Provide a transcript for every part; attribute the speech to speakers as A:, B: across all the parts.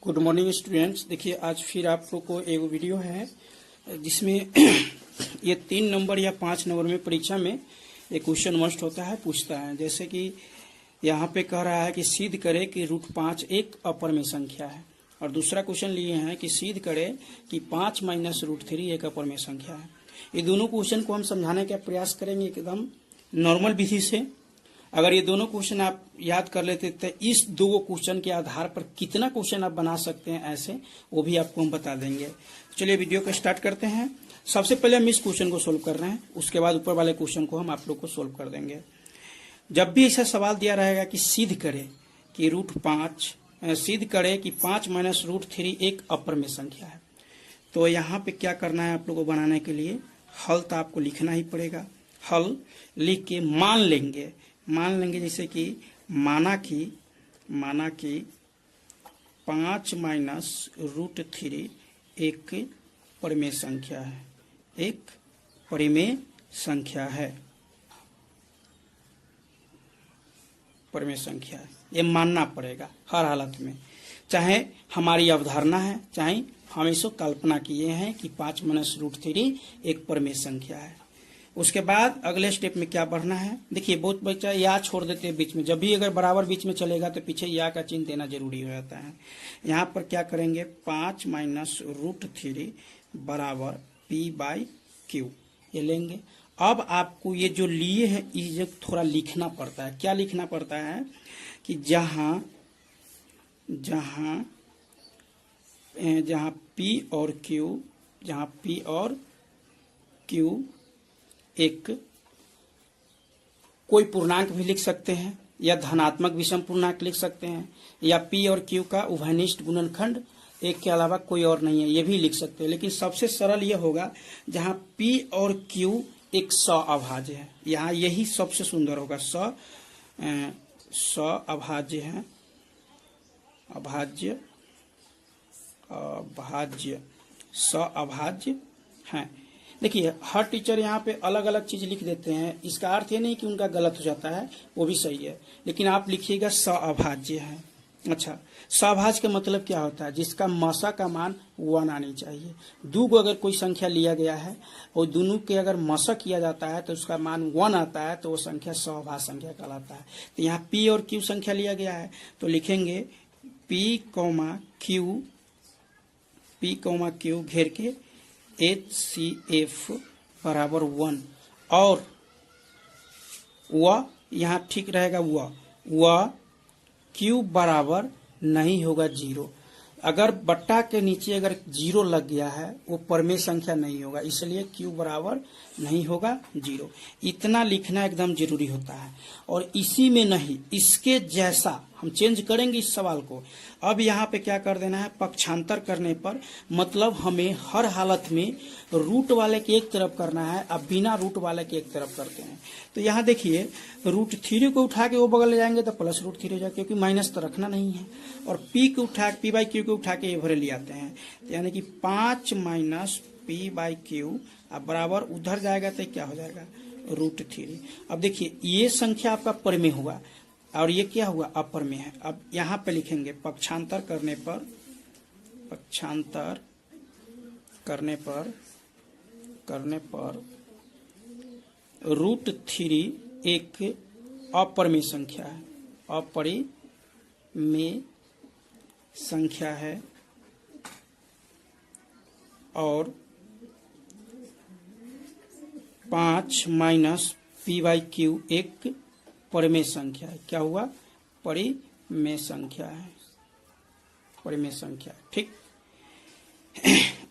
A: Good morning students. देखिए आज फिर आप लोग को एक वीडियो है जिसमें ये 3 नंबर या 5 नंबर में परीक्षा में एक क्वेश्चन मस्ट होता है, पूछता है। जैसे कि यहाँ पे कह रहा है कि सिद्ध करे कि √5 एक अपरमेय संख्या है, और दूसरा क्वेश्चन लिए हैं कि सिद्ध करे कि 5 माइनस √3 एक अपरमेय संख्या है। ये दोनों क्वेश्चन को हम समझाने का प्रयास करेंगे एकदम नॉर्मल विधि से। अगर ये दोनों क्वेश्चन आप याद कर लेते तो इस दो क्वेश्चन के आधार पर कितना क्वेश्चन आप बना सकते हैं ऐसे, वो भी आपको हम बता देंगे। चलिए वीडियो को स्टार्ट करते हैं। सबसे पहले हम इस क्वेश्चन को सोल्व कर रहे हैं, उसके बाद ऊपर वाले क्वेश्चन को हम आप लोग को सोल्व कर देंगे। जब भी ऐसा सवाल दिया रहेगा कि सिद्ध करे कि सिद्ध करे कि 5 माइनस √3 एक अपरमेय संख्या है, तो यहाँ पे क्या करना है आप लोगों को बनाने के लिए, हल तो आपको लिखना ही पड़ेगा। हल लिख के मान लेंगे जैसे कि माना कि 5 माइनस √3 एक परिमेय संख्या है, एक परिमेय संख्या है, परिमेय संख्या है। ये मानना पड़ेगा हर हालत में, चाहे हमारी अवधारणा है चाहे हम इसको कल्पना किए हैं कि 5 माइनस √3 एक परिमेय संख्या है। उसके बाद अगले स्टेप में क्या बढ़ना है, देखिए बहुत बच्चा या छोड़ देते हैं बीच में। जब भी अगर बराबर बीच में चलेगा तो पीछे या का चिन्ह देना जरूरी हो जाता है। यहाँ पर क्या करेंगे, 5 माइनस √3 बराबर p/q ये लेंगे। अब आपको ये जो लिए हैं ये थोड़ा लिखना पड़ता है। क्या लिखना पड़ता है कि जहाँ p और q एक कोई पूर्णांक भी लिख सकते हैं, या धनात्मक विषम पूर्णांक लिख सकते हैं, या p और q का उभयनिष्ठ गुणनखंड एक के अलावा कोई और नहीं है, ये भी लिख सकते हैं। लेकिन सबसे सरल ये होगा जहां p और q एक सअभाज्य है, यहाँ यही सबसे सुंदर होगा। सअभाज्य है, सअभाज्य है। देखिए हर टीचर यहाँ पे अलग अलग चीज लिख देते हैं, इसका अर्थ ये नहीं कि उनका गलत हो जाता है, वो भी सही है, लेकिन आप लिखिएगा सअभाज्य है। अच्छा, सअभाज्य का मतलब क्या होता है, जिसका मसा का मान 1 आनी चाहिए। दो को अगर कोई संख्या लिया गया है और दोनों के अगर मसा किया जाता है तो उसका मान 1 आता है, तो वो संख्या सअभाज्य संख्या कहलाता है। तो यहाँ p और q संख्या लिया गया है, तो लिखेंगे p, q घेर के HCF बराबर 1, और वह यहाँ ठीक रहेगा, वह Q बराबर नहीं होगा 0। अगर बट्टा के नीचे अगर 0 लग गया है वो परिमेय संख्या नहीं होगा, इसलिए Q बराबर नहीं होगा 0। इतना लिखना एकदम जरूरी होता है। और इसी में नहीं, इसके जैसा हम चेंज करेंगे इस सवाल को। अब यहाँ पे क्या कर देना है, पक्षांतर करने पर मतलब हमें हर हालत में रूट वाले के एक तरफ करना है, अब बिना रूट वाले के एक तरफ करते हैं। तो यहाँ देखिए √3 को उठा के वो बगल ले जाएंगे तो प्लस √3 हो जाए, क्योंकि माइनस तो रखना नहीं है। और p बाई क्यू को उठा के ये भरे ले आते हैं, तो यानी कि 5 माइनस p/q अब बराबर उधर जाएगा तो क्या हो जाएगा, √3। अब देखिए ये संख्या आपका परिमेय हुआ और ये क्या हुआ, अपरमेय है। अब यहाँ पे लिखेंगे पक्षांतर करने पर √3 एक अपरमेय संख्या है, अपरिमेय संख्या है, और 5 माइनस p/q एक परिमेय संख्या है। क्या हुआ, परिमेय संख्या है, परिमेय संख्या। ठीक,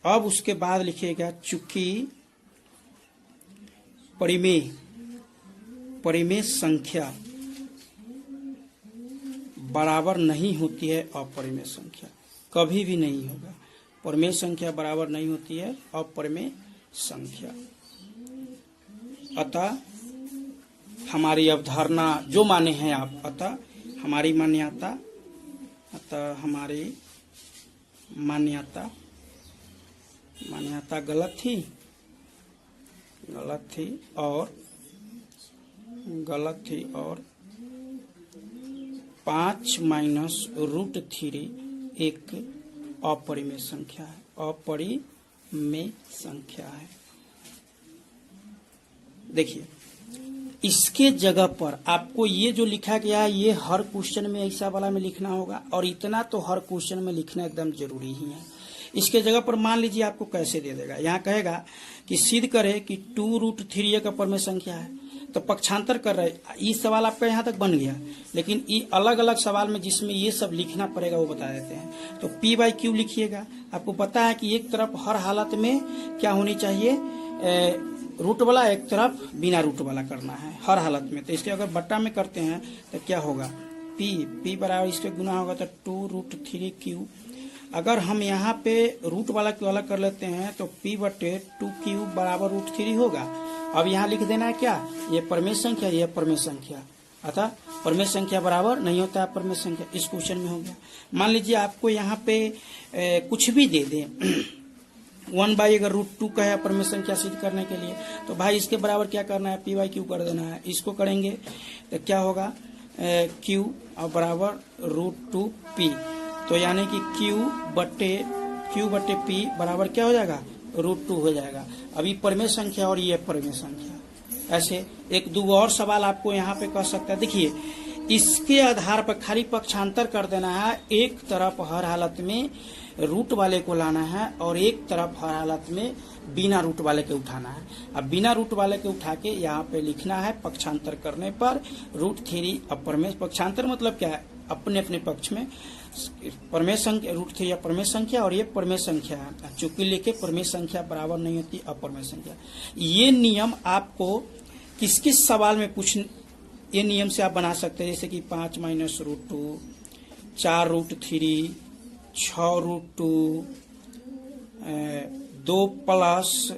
A: अब उसके बाद लिखिएगा चूंकि परिमेय संख्या बराबर नहीं होती है अपरिमेय संख्या, कभी भी नहीं होगा। परिमेय संख्या बराबर नहीं होती है अपरिमेय संख्या। अतः हमारी अवधारणा जो माने हैं आप, अतः हमारी मान्यता गलत थी और 5 माइनस √3 एक अपरिमेय संख्या है, अपरिमेय संख्या है। देखिए इसके जगह पर आपको ये जो लिखा गया है ये हर क्वेश्चन में ऐसा वाला में लिखना होगा, और इतना तो हर क्वेश्चन में लिखना एकदम जरूरी ही है। इसके जगह पर मान लीजिए आपको कैसे दे देगा, यहाँ कहेगा कि सिद्ध करे कि 2√3 एक अपरिमेय संख्या है, तो पक्षांतर कर रहे, ये सवाल आपका यहाँ तक बन गया, लेकिन ये अलग अलग सवाल में जिसमें ये सब लिखना पड़ेगा वो बता देते हैं। तो P/Q लिखिएगा। आपको पता है कि एक तरफ हर हालत में क्या होनी चाहिए, रूट वाला, एक तरफ बिना रूट वाला करना है हर हालत में। तो इसके अगर बट्टा में करते हैं तो क्या होगा, P बराबर इसके गुना होगा तो 2√3Q। अगर हम यहाँ पे रूट वाला क्यू वाला कर लेते हैं तो P/2Q बराबर √3 होगा। अब यहाँ लिख देना है क्या, ये परिमेय संख्या, ये परिमेय संख्या, अतः परिमेय संख्या बराबर नहीं होता है परिमेय संख्या। इस क्वेश्चन में हो गया। मान लीजिए आपको यहाँ पे कुछ भी दे दें 1/, अगर √2 का है परिमेय संख्या सिद्ध करने के लिए, तो भाई इसके बराबर क्या करना है, P/Q कर देना है। इसको करेंगे तो क्या होगा, Q और बराबर √2P, तो यानी कि Q/P बराबर क्या हो जाएगा, √2 हो जाएगा। अभी परिमेय संख्या और ये परिमेय संख्या। ऐसे एक दो और सवाल आपको यहाँ पे कर सकता है। देखिए इसके आधार पर खाली पक्षांतर कर देना है, एक तरफ हर हालत में रूट वाले को लाना है और एक तरफ हर हालत में बिना रूट वाले के उठाना है। अब बिना रूट वाले के उठा के यहाँ पे लिखना है, पक्षांतर करने पर √3 अपरिमेय। पक्षांतर मतलब क्या है, अपने अपने पक्ष में परिमेय संख्या, √3 अपरिमेय संख्या और ये परिमेय संख्या है। चूंकि लिखे परिमेय संख्या बराबर नहीं होती अपरिमेय संख्या। ये नियम आपको किस किस सवाल में पूछ, ये नियम से आप बना सकते हैं, जैसे कि 5 - √2, 4√3, 6√2, 2 +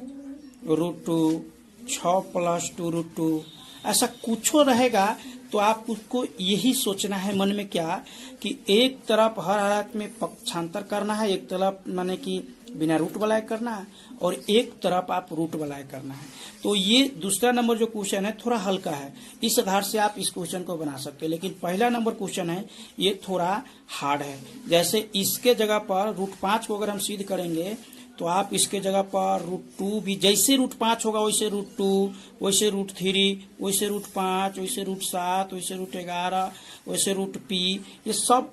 A: √2, 6 + 2√2, ऐसा कुछ रहेगा। तो आप उसको यही सोचना है मन में क्या, कि एक तरफ हर हालत में पक्षांतर करना है, एक तरफ माने कि बिना रूट वाला करना है, और एक तरफ आप रूट वाला करना है। तो ये दूसरा नंबर जो क्वेश्चन है थोड़ा हल्का है, इस आधार से आप इस क्वेश्चन को बना सकते हैं। लेकिन पहला नंबर क्वेश्चन है ये थोड़ा हार्ड है। जैसे इसके जगह पर √5 को अगर हम सिद्ध करेंगे तो आप इसके जगह पर √2 भी, जैसे √5 होगा वैसे √2, वैसे √3, वैसे √5, वैसे √7, वैसे √11, वैसे √P, ये सब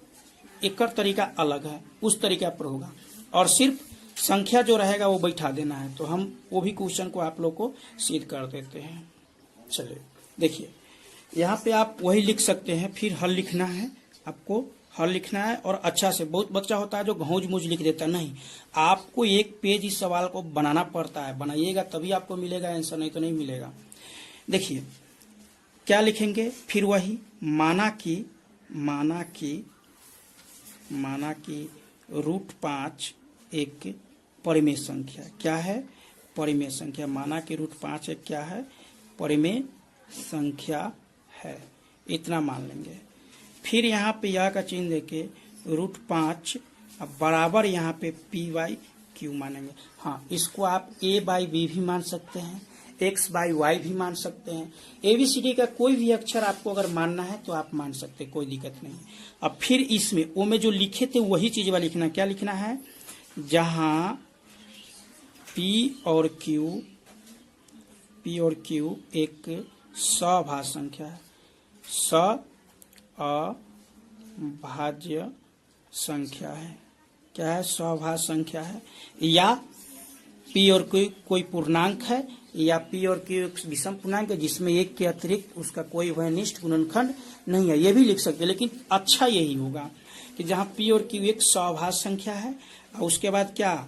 A: एक तरीका अलग है, उस तरीका पर होगा। और सिर्फ संख्या जो रहेगा वो बैठा देना है। तो हम वो भी क्वेश्चन को आप लोग को सिद्ध कर देते हैं। चलिए देखिए यहाँ पे आप वही लिख सकते हैं, फिर हल लिखना है, आपको हल लिखना है। और अच्छा से, बहुत बच्चा होता है जो घौंज मुझ लिख देता, नहीं, आपको एक पेज इस सवाल को बनाना पड़ता है, बनाइएगा तभी आपको मिलेगा आंसर, नहीं तो नहीं मिलेगा। देखिए क्या लिखेंगे, फिर वही माना कि √5 एक परिमेय संख्या, क्या है, परिमेय संख्या। माना कि √5 एक क्या है, परिमेय संख्या है, इतना मान लेंगे। फिर यहाँ पे यह का चिन्ह देके √5 अब बराबर यहाँ पे P/Q मानेंगे। हाँ, इसको आप A/B भी मान सकते हैं, X/Y भी मान सकते हैं। ABCD का कोई भी अक्षर आपको अगर मानना है तो आप मान सकते हैं, कोई दिक्कत नहीं। अब फिर इसमें वो में जो लिखे थे वही चीज वाला लिखना। क्या लिखना है, जहां P और Q एक सभाज्य संख्या है, अभाज्य संख्या है। क्या है, सभाज्य संख्या है, या P और Q कोई पूर्णांक है, या P और Q एक विषम पूर्णांक है जिसमें एक के अतिरिक्त उसका कोई वहनिष्ठ गुणनखंड नहीं है, ये भी लिख सकते हैं। लेकिन अच्छा यही होगा कि जहां P और Q एक सभाज्य संख्या है, और उसके बाद क्या,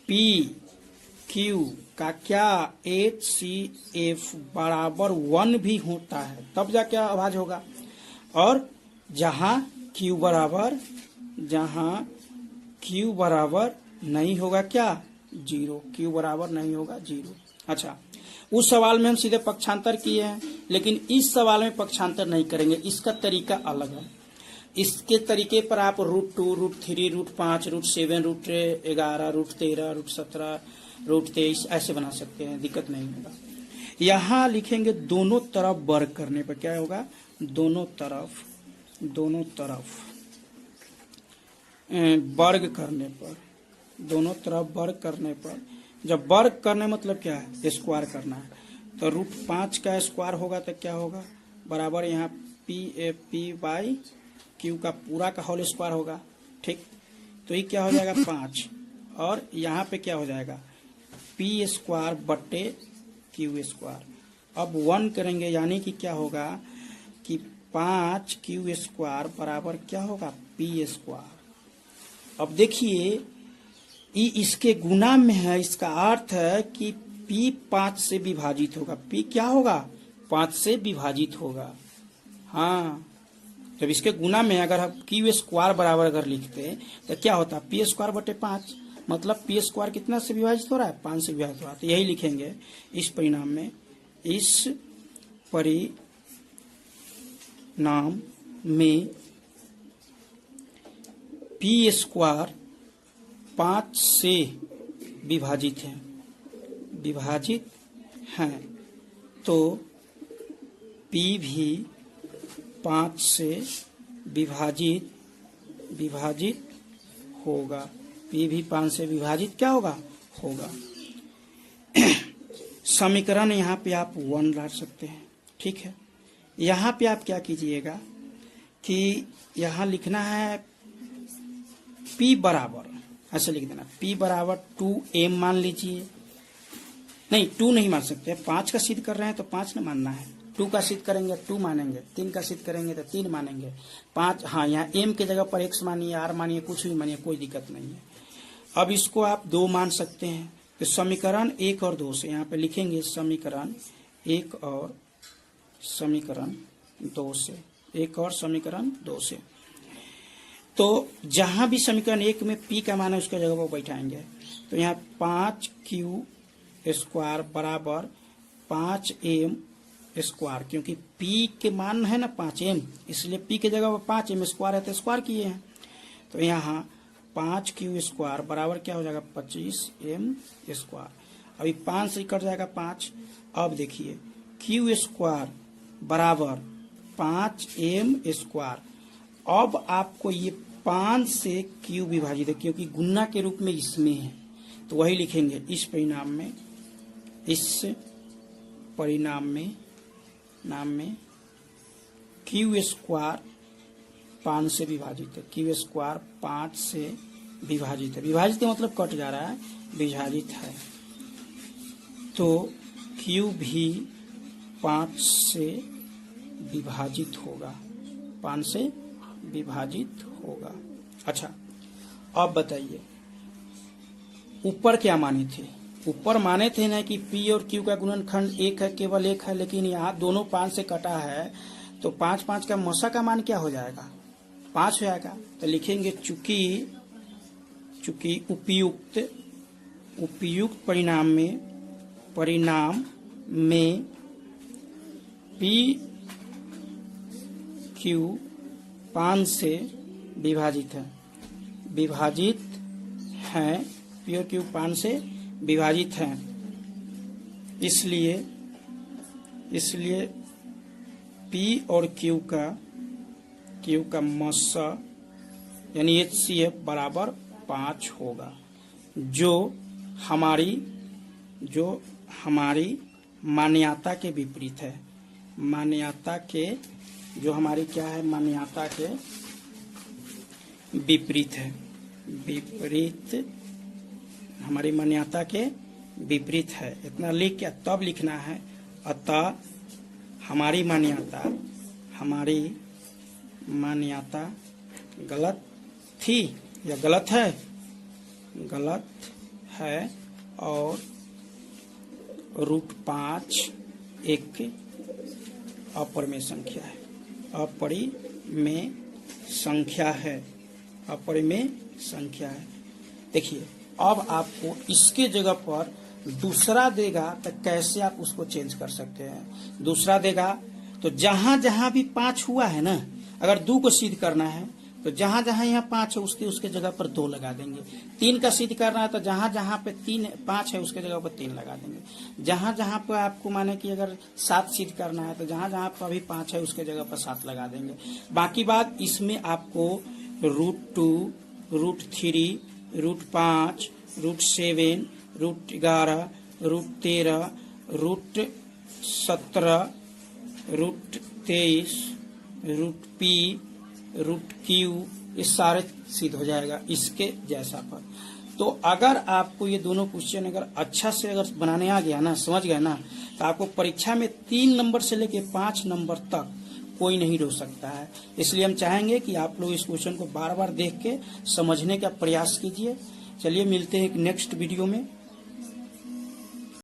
A: P Q का क्या HCF बराबर 1 भी होता है, तब जाके अभाज्य होगा। और जहां Q बराबर नहीं होगा क्या, 0, Q बराबर नहीं होगा 0। अच्छा, उस सवाल में हम सीधे पक्षांतर किए हैं, लेकिन इस सवाल में पक्षांतर नहीं करेंगे, इसका तरीका अलग है। इसके तरीके पर आप √2, √3, √5, √7, √11, √13, √17, √23 ऐसे बना सकते हैं, दिक्कत नहीं होगा। यहाँ लिखेंगे दोनों तरफ वर्ग करने पर क्या होगा, दोनों तरफ वर्ग करने पर, दोनों तरफ वर्ग करने पर, जब वर्ग करने मतलब क्या है, स्क्वायर करना है, तो √5 का स्क्वायर होगा तो क्या होगा, बराबर यहाँ P/Q का पूरा का होल स्क्वायर होगा। ठीक, तो ये क्या हो जाएगा 5, और यहाँ पे क्या हो जाएगा P²/Q²। अब 1 करेंगे यानी कि क्या होगा कि 5Q² बराबर क्या होगा P²। अब देखिए ये इसके गुना में है, इसका अर्थ है कि P 5 से विभाजित होगा। P क्या होगा 5 से विभाजित होगा। हाँ, जब इसके गुना में अगर हम Q² बराबर अगर लिखते तो क्या होता P²/5, मतलब P² कितना से विभाजित हो रहा है 5 से विभाजित हो रहा है। तो यही लिखेंगे इस परिणाम में, इस परिणाम में P² 5 से विभाजित है, तो P भी 5 से विभाजित होगा। P भी 5 से विभाजित क्या होगा समीकरण यहाँ पे आप 1 ला सकते हैं। ठीक है, यहाँ पे आप क्या कीजिएगा कि यहाँ लिखना है P बराबर, ऐसे लिख देना P बराबर 2m मान लीजिए, नहीं 2 नहीं मान सकते, 5 का सिद्ध कर रहे हैं तो 5 न मानना है, 2 का सिद्ध करेंगे 2 मानेंगे, 3 का सिद्ध करेंगे तो 3 मानेंगे, 5, हाँ यहाँ m के जगह पर x मानिए, r मानिए, कुछ भी मानिए, कोई दिक्कत नहीं है। अब इसको आप 2 मान सकते हैं, तो समीकरण 1 और 2 से यहाँ पे लिखेंगे समीकरण 1 और समीकरण 2 से, 1 और समीकरण 2 से। तो जहां भी समीकरण 1 में P का मान है उसके जगह पर बैठाएंगे, तो यहाँ 5Q² बराबर 5m², क्योंकि P के मान है ना 5m, इसलिए P के जगह पर 5m² है तो स्क्वायर किए हैं। तो यहाँ 5Q² बराबर क्या हो जाएगा 25m²। अभी 5 से कट जाएगा 5। अब देखिए Q² बराबर 5m²। अब आपको ये 5 से Q विभाजित है, क्योंकि गुना के रूप में इसमें है, तो वही लिखेंगे इस परिणाम में Q² 5 से विभाजित है, Q² 5 से विभाजित है, विभाजित है मतलब कट जा रहा है, विभाजित है, तो Q भी 5 से विभाजित होगा, 5 से विभाजित होगा। अच्छा, अब बताइए ऊपर क्या माने थे, ऊपर माने थे ना कि P और Q का गुणनखंड 1 है, केवल 1 है, लेकिन यहाँ दोनों 5 से कटा है, तो 5 का मसा का मान क्या हो जाएगा 5 हो जाएगा। तो लिखेंगे चूंकि उपयुक्त परिणाम में P Q 5 से विभाजित है, P और Q 5 से विभाजित है, इसलिए P और Q का मस्सा यानी HCF बराबर 5 होगा, जो हमारी मान्यता के विपरीत है। मान्यता के जो हमारी क्या है, मान्यता के विपरीत है, हमारी मान्यता के विपरीत है। इतना लिख के तब लिखना है, अतः हमारी मान्यता गलत थी या गलत है और √5 एक अपरिमेय संख्या है। देखिए अब आपको इसके जगह पर दूसरा देगा तो कैसे आप उसको चेंज कर सकते हैं। दूसरा देगा तो जहां जहां भी 5 हुआ है ना, अगर 2 को सिद्ध करना है तो जहां जहां यहाँ 5 है उसके जगह पर 2 लगा देंगे। 3 का सिद्ध करना है तो जहां जहां पे 5 है उसके जगह पर 3 लगा देंगे। जहां जहां पे आपको माने कि अगर 7 सिद्ध करना है तो जहां जहां पर अभी 5 है उसके जगह पर 7 लगा देंगे। बाकी बात इसमें आपको √2, √3, √5, √7, √11, √13, √17, √23, √P, √Q, ये सारे सिद्ध हो जाएगा इसके जैसा पर। तो अगर आपको ये दोनों क्वेश्चन अगर अच्छा से अगर बनाने आ गया ना, समझ गया ना, तो आपको परीक्षा में 3 नंबर से लेके 5 नंबर तक कोई नहीं रोक सकता है। इसलिए हम चाहेंगे कि आप लोग इस क्वेश्चन को बार बार देख के समझने का प्रयास कीजिए। चलिए मिलते हैं एक नेक्स्ट वीडियो में।